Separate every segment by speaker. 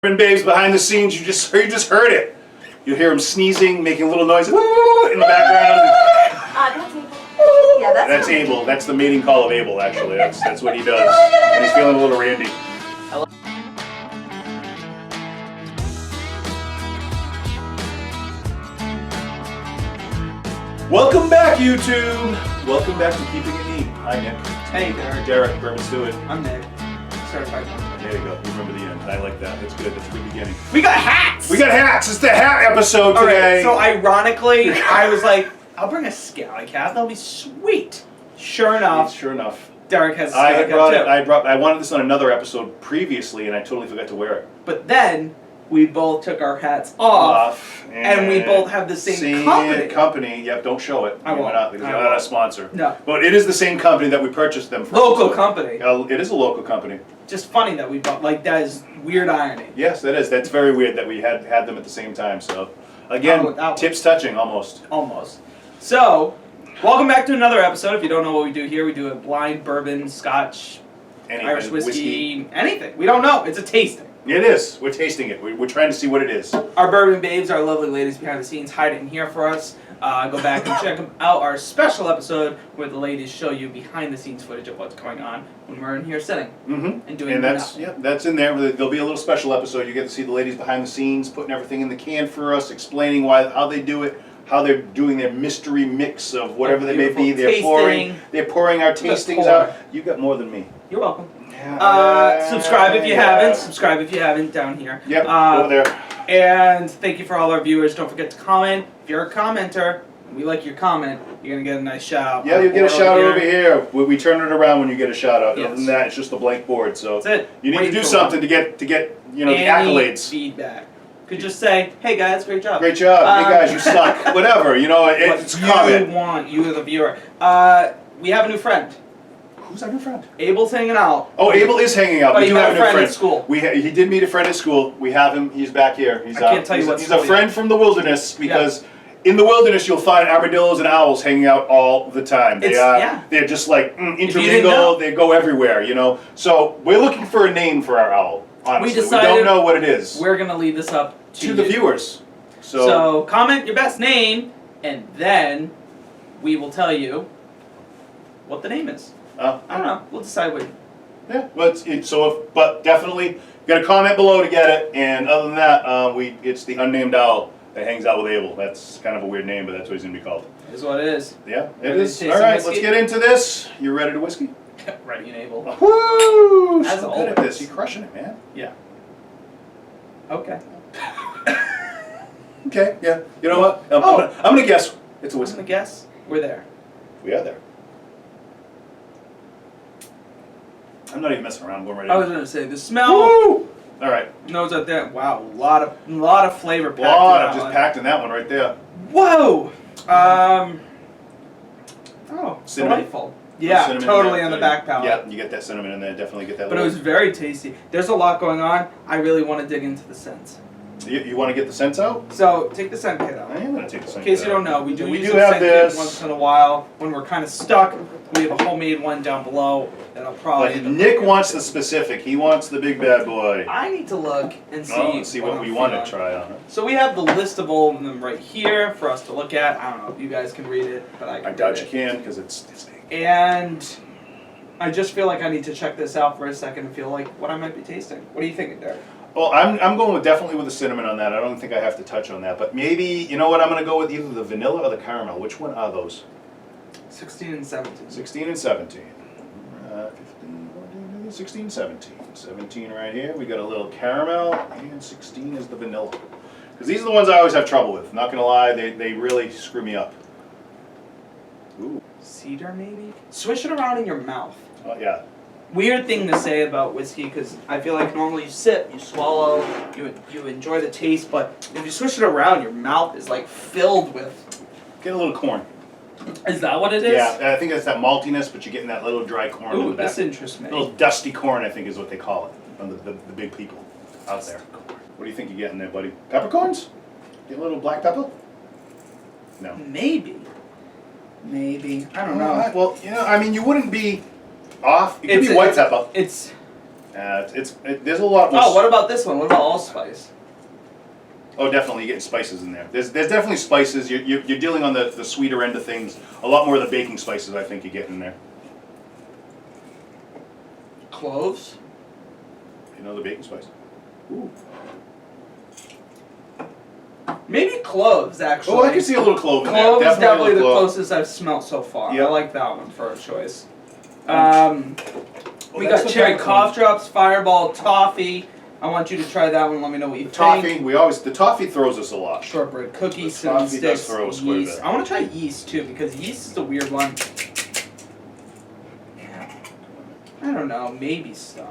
Speaker 1: Bourbon babes behind the scenes, you just heard it. You'll hear him sneezing, making little noises in the background.
Speaker 2: That's Abel. Yeah,
Speaker 1: That's Abel. That's the mating call of Abel, actually. That's what he does. And he's feeling a little randy. Welcome back, YouTube. Welcome back to Keeping It Neat. Hi, Nick.
Speaker 3: Hey, Derek.
Speaker 1: Derek, Bourbon Stewart.
Speaker 3: I'm Nick. Certified.
Speaker 1: There you go. You remember the end. I like that. That's good. That's a good beginning.
Speaker 3: We got hats!
Speaker 1: We got hats. It's the hat episode today.
Speaker 3: Alright, so ironically, I was like, I'll bring a scally cap. That'll be sweet. Sure enough, Derek has a scally cap too.
Speaker 1: I wanted this on another episode previously, and I totally forgot to wear it.
Speaker 3: But then, we both took our hats off and we both have the same
Speaker 1: company. Yep, don't show it.
Speaker 3: I won't.
Speaker 1: Because we're not a sponsor.
Speaker 3: No.
Speaker 1: But it is the same company that we purchased them from.
Speaker 3: Local company.
Speaker 1: It is a local company.
Speaker 3: Just funny that we bought, like, that is weird irony.
Speaker 1: Yes, that is. That's very weird that we had them at the same time. So, again, tips touching almost.
Speaker 3: Almost. So, welcome back to another episode. If you don't know what we do here, we do a blind bourbon, scotch, Irish whiskey, anything. We don't know. It's a tasting.
Speaker 1: It is. We're tasting it. We're trying to see what it is.
Speaker 3: Our bourbon babes, our lovely ladies behind the scenes, hide it in here for us. Go back and check out our special episode where the ladies show you behind the scenes footage of what's going on when we're in here sitting and doing.
Speaker 1: And that's in there. There'll be a little special episode. You get to see the ladies behind the scenes putting everything in the can for us, explaining how they do it, how they're doing their mystery mix of whatever they may be. They're pouring our tastings out. You got more than me.
Speaker 3: You're welcome. Subscribe if you haven't. Subscribe if you haven't down here.
Speaker 1: Yep, over there.
Speaker 3: And thank you for all our viewers. Don't forget to comment. If you're a commenter, and we like your comment, you're going to get a nice shout out.
Speaker 1: Yeah, you'll get a shout out over here. We turn it around when you get a shout out.
Speaker 3: Yes.
Speaker 1: Other than that, it's just a blank board. So
Speaker 3: that's it.
Speaker 1: You need to do something to get the accolades.
Speaker 3: Feedback. Could just say, hey guys, great job.
Speaker 1: Great job. Hey guys, you suck. Whatever. It's comment.
Speaker 3: You the viewer. We have a new friend.
Speaker 1: Who's our new friend?
Speaker 3: Abel's hanging out.
Speaker 1: Oh, Abel is hanging out.
Speaker 3: But
Speaker 1: we do have a new friend
Speaker 3: at school.
Speaker 1: He did meet a friend at school. We have him. He's back here.
Speaker 3: I can't tell you what
Speaker 1: he's a friend from the wilderness because in the wilderness you'll find armadillos and owls hanging out all the time. They're just like intermingle. They go everywhere, So we're looking for a name for our owl. Honestly, we don't know what it is.
Speaker 3: We're gonna leave this up
Speaker 1: to the viewers.
Speaker 3: So comment your best name, and then we will tell you what the name is. I don't know. We'll decide what.
Speaker 1: Yeah, but definitely you got to comment below to get it. And other than that, it's the unnamed owl that hangs out with Abel. That's kind of a weird name, but that's what he's gonna be called.
Speaker 3: It is what it is.
Speaker 1: Yeah, it is. All right, let's get into this. You ready to whiskey?
Speaker 3: Ready and Abel.
Speaker 1: Woo!
Speaker 3: As
Speaker 1: so good at this. You're crushing it, man.
Speaker 3: Yeah. Okay.
Speaker 1: Okay. Yeah. You know what? I'm gonna guess it's a whiskey.
Speaker 3: I'm gonna guess we're there.
Speaker 1: We are there. I'm not even messing around. I'm going right in.
Speaker 3: I was gonna say the smell.
Speaker 1: Woo! All right.
Speaker 3: Nose out there. Wow, a lot of flavor packed.
Speaker 1: Packed in that one right there.
Speaker 3: Whoa.
Speaker 1: Cinnamon.
Speaker 3: Delightful. Yeah, totally on the back palate.
Speaker 1: Yeah, you get that cinnamon in there. Definitely get that.
Speaker 3: But it was very tasty. There's a lot going on. I really want to dig into the scents.
Speaker 1: You want to get the scents out?
Speaker 3: So take the scent kit out.
Speaker 1: I am going to take the scent kit out.
Speaker 3: In case you don't know, we do use
Speaker 1: have
Speaker 3: scent
Speaker 1: this
Speaker 3: kit once in a while when we're kind of stuck. We have a homemade one down below that I'll probably.
Speaker 1: But Nick wants the specific. He wants the big bad boy.
Speaker 3: I need to look and see.
Speaker 1: What we want to try on.
Speaker 3: So we have the list of all of them right here for us to look at. I don't know if you guys can read it, but I
Speaker 1: doubt you can because it's Disney.
Speaker 3: And I just feel like I need to check this out for a second and feel like what I might be tasting. What are you thinking, Derek?
Speaker 1: Well, I'm going definitely with the cinnamon on that. I don't think I have to touch on that. But maybe, you know what, I'm going to go with either the vanilla or the caramel. Which one are those?
Speaker 3: 16 and 17.
Speaker 1: 16 and 17. 16, 17. 17 right here. We got a little caramel, and 16 is the vanilla. Because these are the ones I always have trouble with. Not going to lie, they really screw me up. Ooh.
Speaker 3: Cedar, maybe? Swish it around in your mouth.
Speaker 1: Oh, yeah.
Speaker 3: Weird thing to say about whiskey, because I feel like normally you sip, you swallow, you enjoy the taste, but if you swish it around, your mouth is like filled with.
Speaker 1: Get a little corn.
Speaker 3: Is that what it is?
Speaker 1: Yeah, I think it's that maltiness, but you're getting that little dry corn.
Speaker 3: Ooh,
Speaker 1: in the back.
Speaker 3: this interests me.
Speaker 1: A little dusty corn, I think, is what they call it from the big people out there. What do you think you're getting there, buddy? Peppercorns? Get a little black pepper? No.
Speaker 3: Maybe. I don't know.
Speaker 1: Well, you wouldn't be off. It could be white pepper.
Speaker 3: It's
Speaker 1: There's a lot more.
Speaker 3: Oh, what about this one? What about allspice?
Speaker 1: Oh, definitely, you're getting spices in there. There's definitely spices. You're dealing on the sweeter end of things. A lot more of the baking spices, I think, you're getting in there.
Speaker 3: Cloves?
Speaker 1: You know the baking spice?
Speaker 3: Ooh. Maybe cloves, actually.
Speaker 1: Oh, I can see a little clove in there.
Speaker 3: Clove is definitely the
Speaker 1: clove.
Speaker 3: closest I've smelt so far.
Speaker 1: Yep.
Speaker 3: I like that one for a choice. We
Speaker 1: that's
Speaker 3: got
Speaker 1: the
Speaker 3: cherry
Speaker 1: peppercorn.
Speaker 3: cough drops, fireball, toffee. I want you to try that one. Let me know what you think.
Speaker 1: Toffee, the toffee throws us a lot.
Speaker 3: Shortbread cookies,
Speaker 1: The
Speaker 3: cinnamon
Speaker 1: toffee does
Speaker 3: sticks,
Speaker 1: throw us quite a
Speaker 3: yeast.
Speaker 1: bit.
Speaker 3: I want to try yeast too because yeast is a weird one. Yeah. I don't know. Maybe star.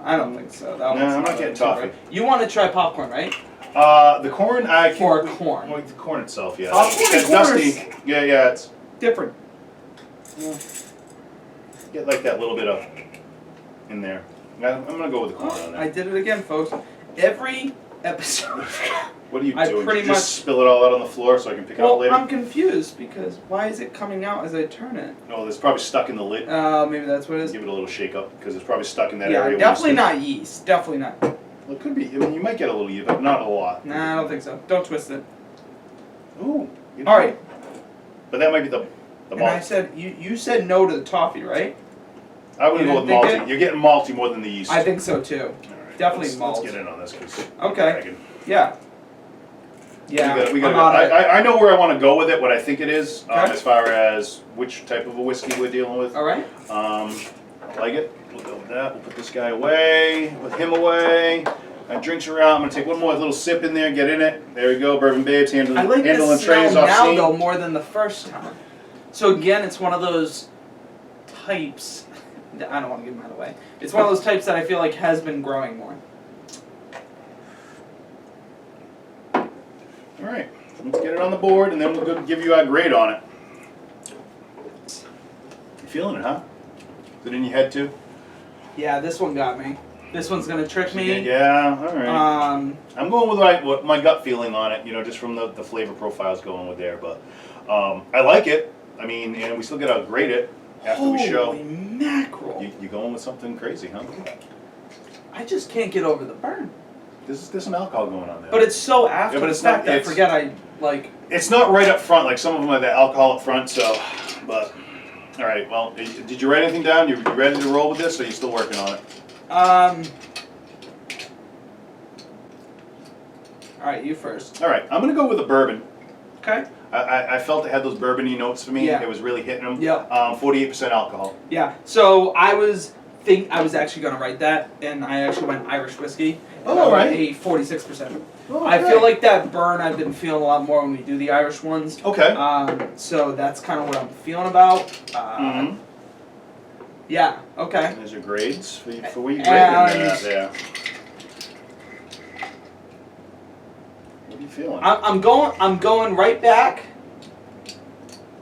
Speaker 3: I don't think so. That
Speaker 1: No,
Speaker 3: one's
Speaker 1: I'm not
Speaker 3: really
Speaker 1: getting
Speaker 3: too
Speaker 1: toffee.
Speaker 3: right. You want to try popcorn, right?
Speaker 1: The corn, I can.
Speaker 3: Or corn.
Speaker 1: Well, the corn itself, yeah.
Speaker 3: Popcorn and
Speaker 1: It's
Speaker 3: corn
Speaker 1: dusty. Yeah, it's
Speaker 3: Different.
Speaker 1: get like that little bit of in there. I'm gonna go with the corn on
Speaker 3: I
Speaker 1: that.
Speaker 3: did it again, folks. Every episode.
Speaker 1: What are you
Speaker 3: I
Speaker 1: doing?
Speaker 3: pretty
Speaker 1: You just
Speaker 3: much-
Speaker 1: spill it all out on the floor so I can pick it up
Speaker 3: Well,
Speaker 1: later?
Speaker 3: I'm confused because why is it coming out as I turn it?
Speaker 1: No, it's probably stuck in the lid.
Speaker 3: Maybe that's what it is.
Speaker 1: Give it a little shake up because it's probably stuck in that
Speaker 3: Yeah,
Speaker 1: area.
Speaker 3: definitely not yeast. Definitely not.
Speaker 1: Well, it could be. I mean, you might get a little yeast, but not a lot.
Speaker 3: Nah, I don't think so. Don't twist it.
Speaker 1: Ooh. You know,
Speaker 3: All right.
Speaker 1: But that might be the
Speaker 3: And I
Speaker 1: malt.
Speaker 3: said you said no to the toffee, right?
Speaker 1: I would
Speaker 3: you
Speaker 1: go with
Speaker 3: didn't think
Speaker 1: malty.
Speaker 3: it?
Speaker 1: You're getting malty more than the yeast.
Speaker 3: I think so too.
Speaker 1: All right,
Speaker 3: definitely
Speaker 1: let's
Speaker 3: malt.
Speaker 1: get in on this because.
Speaker 3: Okay. Yeah. Yeah.
Speaker 1: We got.
Speaker 3: I'm on it.
Speaker 1: I know where I want to go with it. What I think it is,
Speaker 3: Okay.
Speaker 1: as far as which type of a whiskey we're dealing with.
Speaker 3: All right.
Speaker 1: I like it. We'll go with that. We'll put this guy away. Put him away. That drinks are out. I'm gonna take one more little sip in there. Get in it. There we go. Bourbon Babes handling
Speaker 3: I like
Speaker 1: handling
Speaker 3: this smell
Speaker 1: trays off
Speaker 3: now
Speaker 1: scene.
Speaker 3: though more than the first time. So again, it's one of those types. I don't want to give them out away. It's one of those types that I feel like has been growing more.
Speaker 1: All right. Let's get it on the board, and then we'll go give you our grade on it. You feeling it, huh? Is it in your head too?
Speaker 3: Yeah, this one got me. This one's gonna trick me.
Speaker 1: Yeah. All right. I'm going with what my gut feeling on it. You know, just from the flavor profiles going with there. But I like it. I mean, and we still gotta grade it after we show.
Speaker 3: Holy mackerel!
Speaker 1: You going with something crazy, huh?
Speaker 3: I just can't get over the burn.
Speaker 1: There's some alcohol going on there.
Speaker 3: But it's so after
Speaker 1: Yeah, but
Speaker 3: the
Speaker 1: it's not-
Speaker 3: fact that I
Speaker 1: it's-
Speaker 3: forget I like.
Speaker 1: It's not right up front. Like some of them have the alcohol up front. So, but all right. Well, did you write anything down? You ready to roll with this, or are you still working on it?
Speaker 3: All right, you first.
Speaker 1: All right. I'm gonna go with a bourbon.
Speaker 3: Okay.
Speaker 1: I felt it had those bourbony notes for me.
Speaker 3: Yeah.
Speaker 1: It was really hitting them.
Speaker 3: Yep.
Speaker 1: 48% alcohol.
Speaker 3: Yeah. So I was actually gonna write that, and I actually went Irish whiskey.
Speaker 1: Oh,
Speaker 3: And I went
Speaker 1: alright.
Speaker 3: a 46%.
Speaker 1: Oh,
Speaker 3: I
Speaker 1: okay.
Speaker 3: feel like that burn I've been feeling a lot more when we do the Irish ones.
Speaker 1: Okay.
Speaker 3: So that's kind of what I'm feeling about.
Speaker 1: Mhm.
Speaker 3: Yeah. Okay.
Speaker 1: There's your grades for where you grading that there. What are you feeling?
Speaker 3: I'm going right back.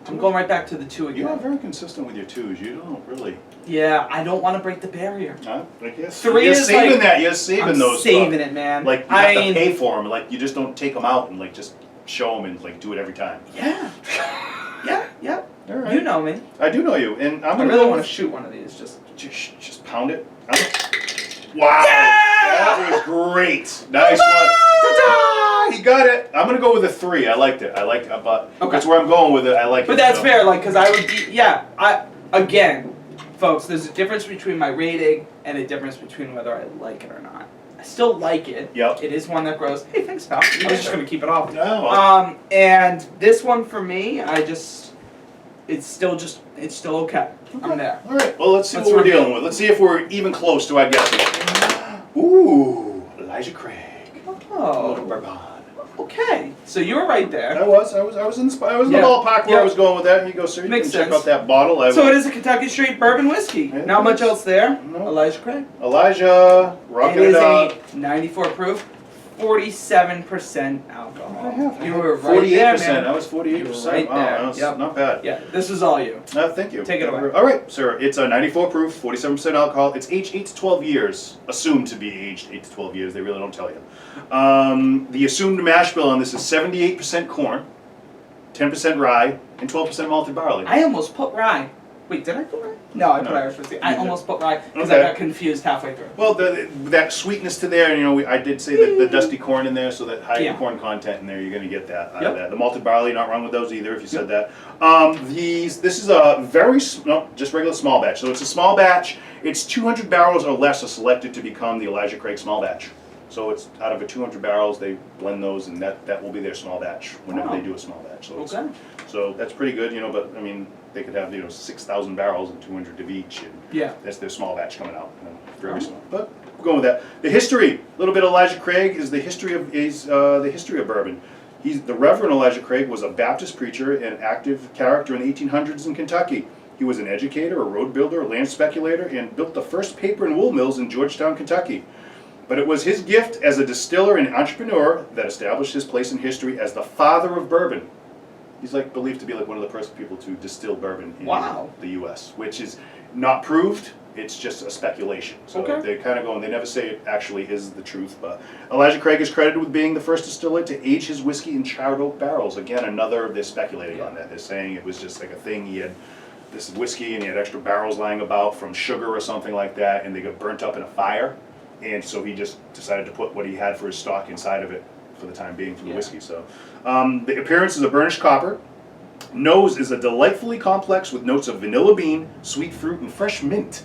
Speaker 3: I'm going right back to the two again.
Speaker 1: You are very consistent with your twos. You don't really.
Speaker 3: Yeah, I don't want to break the barrier.
Speaker 1: I guess.
Speaker 3: Three
Speaker 1: you're
Speaker 3: is
Speaker 1: saving
Speaker 3: like-
Speaker 1: that. You're saving
Speaker 3: I'm
Speaker 1: those.
Speaker 3: saving it, man.
Speaker 1: Like you
Speaker 3: I
Speaker 1: have to
Speaker 3: mean,
Speaker 1: pay for them. Like you just don't take them out and like just show them and like do it every time.
Speaker 3: Yeah. Yeah.
Speaker 1: All right.
Speaker 3: You know me.
Speaker 1: I do know you, and I'm
Speaker 3: I
Speaker 1: gonna
Speaker 3: really
Speaker 1: go
Speaker 3: want to
Speaker 1: with-
Speaker 3: shoot one of these.
Speaker 1: just pound it. Wow, that was great. Nice one. Ta-da! He got it. I'm gonna go with a 3. I liked it. But
Speaker 3: Okay.
Speaker 1: that's where I'm going with it. I like it.
Speaker 3: But that's
Speaker 1: so.
Speaker 3: fair, like, because I would be, again, folks, there's a difference between my rating and a difference between whether I like it or not. I still like it.
Speaker 1: Yep.
Speaker 3: It is one that grows. Hey, thanks, pal. I was just going to keep it off.
Speaker 1: No.
Speaker 3: And this one for me, it's still okay. I'm there.
Speaker 1: All right. Well, let's see
Speaker 3: Let's
Speaker 1: what we're
Speaker 3: review.
Speaker 1: dealing with. Let's see if we're even close to our guesses. Ooh, Elijah Craig.
Speaker 3: Oh,
Speaker 1: Bourbon.
Speaker 3: okay. So you were right there.
Speaker 1: I was in the
Speaker 3: Yeah.
Speaker 1: ballpark where
Speaker 3: Yeah.
Speaker 1: I was going with that. Here you go, sir. You
Speaker 3: Makes
Speaker 1: can check
Speaker 3: sense.
Speaker 1: out that bottle.
Speaker 3: So it is a Kentucky Straight Bourbon Whiskey.
Speaker 1: Yeah,
Speaker 3: Not
Speaker 1: it
Speaker 3: much
Speaker 1: is.
Speaker 3: else there.
Speaker 1: No.
Speaker 3: Elijah Craig.
Speaker 1: Elijah, rocking
Speaker 3: It is
Speaker 1: it up.
Speaker 3: a 94 proof, 47% alcohol. You were right
Speaker 1: 48%.
Speaker 3: there, man.
Speaker 1: I was 48%.
Speaker 3: You were right
Speaker 1: Wow,
Speaker 3: there.
Speaker 1: that was
Speaker 3: Yep.
Speaker 1: not bad.
Speaker 3: Yeah, this is all you.
Speaker 1: Thank you.
Speaker 3: Take it away.
Speaker 1: All right, sir. It's a 94 proof, 47% alcohol. It's aged 8 to 12 years. Assumed to be aged 8 to 12 years. They really don't tell you. The assumed mash bill on this is 78% corn, 10% rye, and 12% malted barley.
Speaker 3: I almost put rye. Wait, did I put rye? No, I put Irish whiskey. I almost put rye because I
Speaker 1: Okay.
Speaker 3: got confused halfway through.
Speaker 1: Well, that sweetness to there, I did say that the dusty corn in there, so that high corn content in there, you're going to get that out of that. The malted barley, not wrong with those either, if you said that. This is a just regular small batch. So it's a small batch. It's 200 barrels or less are selected to become the Elijah Craig small batch. So it's out of a 200 barrels, they blend those, and that will be their small batch whenever they do a small batch. So so that's pretty good, but I mean, they could have 6,000 barrels and 200 of each, and that's their small batch coming out. Very small, but we're going with that. The history, a little bit of Elijah Craig is the history of bourbon. The Reverend Elijah Craig was a Baptist preacher and active character in the 1800s in Kentucky. He was an educator, a road builder, a land speculator, and built the first paper and wool mills in Georgetown, Kentucky. But it was his gift as a distiller and entrepreneur that established his place in history as the father of bourbon. He's believed to be one of the first people to distill bourbon in the U.S., which is not proved. It's just a speculation. So they kind of go, and they never say it actually is the truth. But Elijah Craig is credited with being the first distiller to age his whiskey in charred oak barrels. Again, they're speculating on that. They're saying it was just like a thing. He had this whiskey and he had extra barrels lying about from sugar or something like that, and they got burnt up in a fire. And so he just decided to put what he had for his stock inside of it for the time being for the whiskey. So the appearance is a burnished copper. Nose is a delightfully complex with notes of vanilla bean, sweet fruit, and fresh mint.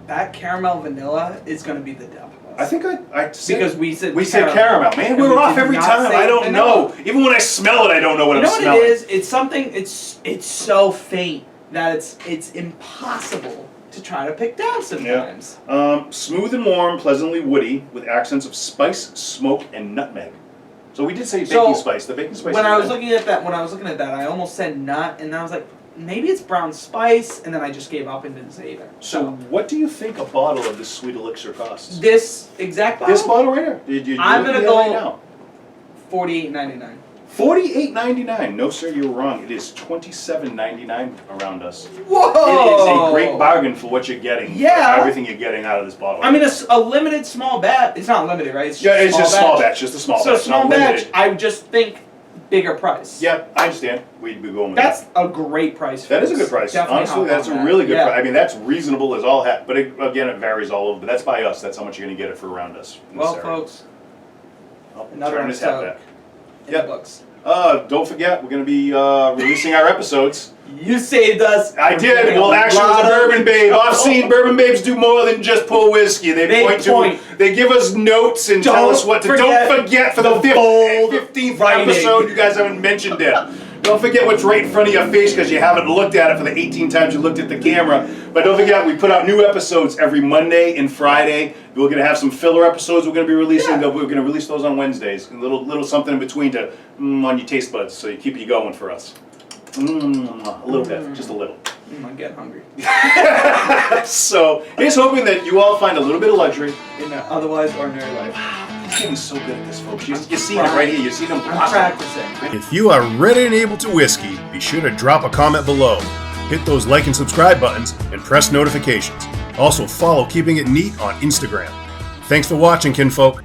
Speaker 3: That caramel vanilla is going to be the death of us.
Speaker 1: I think I said,
Speaker 3: because we said
Speaker 1: caramel. Man, we're off every time. I don't know. Even when I smell it, I don't know what I'm smelling. You know what it is? It's
Speaker 3: something. It's so faint that it's impossible to try to pick down sometimes.
Speaker 1: Smooth and warm, pleasantly woody, with accents of spice, smoke, and nutmeg. So we did say baking spice. The baking spice.
Speaker 3: When I was looking at that, I almost said nut, and I was like, maybe it's brown spice, and then I just gave up and didn't say either.
Speaker 1: So what do you think a bottle of this sweet elixir costs?
Speaker 3: This exact bottle?
Speaker 1: This bottle right here.
Speaker 3: I'm gonna go $48.99.
Speaker 1: $48.99. No, sir, you're wrong. It is $27.99 around us.
Speaker 3: Whoa!
Speaker 1: It is a great bargain for what you're getting.
Speaker 3: Yeah.
Speaker 1: For everything you're getting out of this bottle.
Speaker 3: I mean, a limited small batch. It's not limited, right?
Speaker 1: It's just small batch. Just a small batch.
Speaker 3: So small batch. I just think bigger price.
Speaker 1: Yeah, I understand. We'd be going with
Speaker 3: That's a great price.
Speaker 1: That is a good price.
Speaker 3: Definitely.
Speaker 1: Honestly, that's a really good price. I mean, that's reasonable as all heck. But again, it varies all over. But that's by us. That's how much you're going to get it for around us.
Speaker 3: Well, folks,
Speaker 1: another turn this hat back.
Speaker 3: In the books.
Speaker 1: Don't forget, we're going to be releasing our episodes.
Speaker 3: You saved us.
Speaker 1: I did. Well, actually, it was a bourbon babe. I've seen bourbon babes do more than just pour whiskey. They point. They give us notes and tell us what to. Don't forget for the 15th episode, you guys haven't mentioned it. Don't forget what's right in front of your face because you haven't looked at it for the 18 times you looked at the camera. But don't forget, we put out new episodes every Monday and Friday. We're going to have some filler episodes we're going to be releasing. We're going to release those on Wednesdays. A little something in between to on your taste buds, so you keep you going for us. A little bit, just a little.
Speaker 3: I'm getting hungry.
Speaker 1: So, here's hoping that you all find a little bit of luxury
Speaker 3: in an otherwise ordinary life.
Speaker 1: He's getting so good at this, folks. You're seeing it right here. You're seeing him
Speaker 3: practicing.
Speaker 4: If you are ready and able to whiskey, be sure to drop a comment below. Hit those like and subscribe buttons and press notifications. Also follow Keeping It Neat on Instagram. Thanks for watching, kinfolk.